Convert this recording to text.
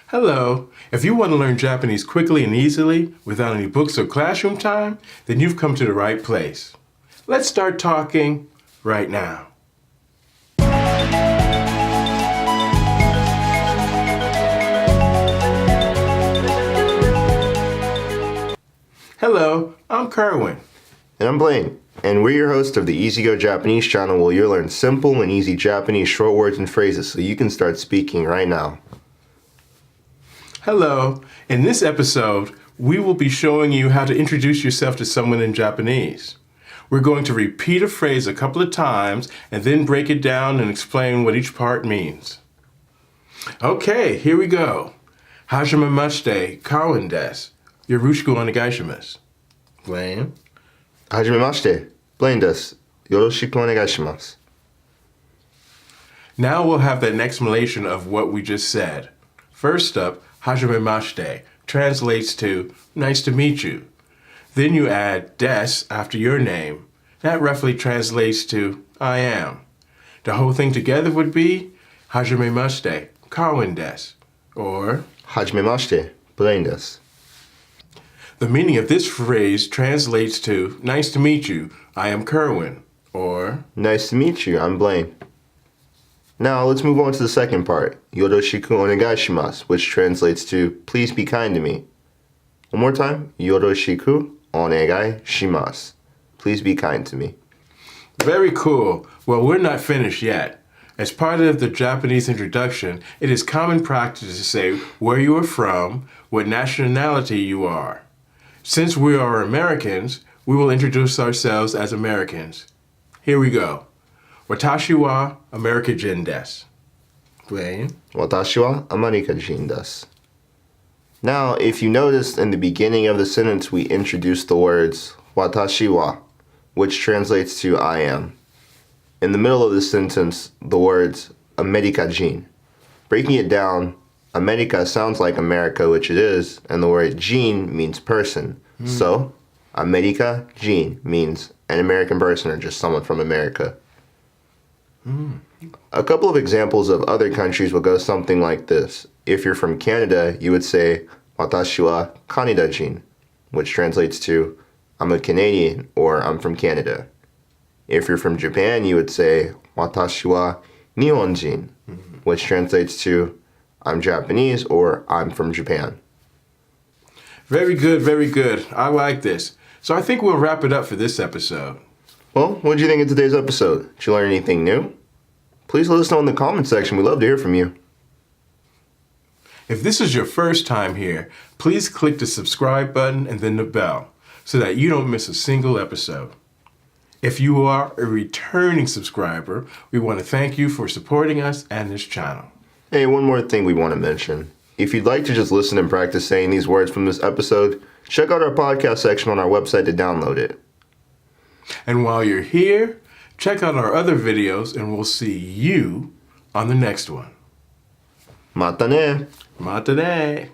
Hello. If you want to learn Japanese quickly and easily without any books or classroom time, then you've come to the right place. Let's start talking right now. Hello, I'm Kerwin. And I'm Blaine, and we're your hosts of the Easy Go Japanese channel where you'll learn simple and easy Japanese short words and phrases so you can start speaking right now. Hello. In this episode, we will be showing you how to introduce yourself to someone in Japanese. We're going to repeat a phrase a couple of times and then break it down and explain what each part means. Okay, here we go. Hajimemashite, Kerwin desu. Yoroshiku onegaishimasu. Blaine? Hajimemashite, Blaine desu. Yoroshiku onegaishimasu. Now we'll have an explanation of what we just said. First up, hajimemashite translates to nice to meet you. Then you add des after your name. That roughly translates to I am. The whole thing together would be hajimemashite, Kerwin desu, or Hajimemashite, Blaine desu. the meaning of this phrase translates to nice to meet you, I am Kerwin, or Nice to meet you, I'm Blaine. Now let's move on to the second part, Yoroshiku onegaishimasu, which translates to please be kind to me. One more time, Yoroshiku onegaishimasu. Please be kind to me. very cool. Well, we're not finished yet. As part of the Japanese introduction, it is common practice to say where you are from, what nationality you are. Since we are Americans, we will introduce ourselves as Americans. Here we go. Watashi wa American desu. Blaine? Watashi wa American desu. Now, if you noticed in the beginning of the sentence, we introduced the words watashi wa, which translates to I am. In the middle of the sentence, the words America-jin. Breaking it down, America sounds like America, which it is, and the word jin means person. So, America-jin means an American person or just someone from America. A couple of examples of other countries will go something like this. If you're from Canada, you would say watashi wa Kanada-jin, which translates to I'm a Canadian or I'm from Canada. If you're from Japan, you would say watashi wa Nihonjin, which translates to I'm Japanese or I'm from Japan. Very good, very good. I like this. So I think we'll wrap it up for this episode. Well, what did you think of today's episode? Did you learn anything new? Please let us know in the comment section. We'd love to hear from you. If this is your first time here, please click the subscribe button and then the bell so that you don't miss a single episode. If you are a returning subscriber, we want to thank you for supporting us and this channel. Hey, one more thing we want to mention. If you'd like to just listen and practice saying these words from this episode, check out our podcast section on our website to download it. And while you're here, check out our other videos and we'll see you on the next one. Mata ne! Mata ne!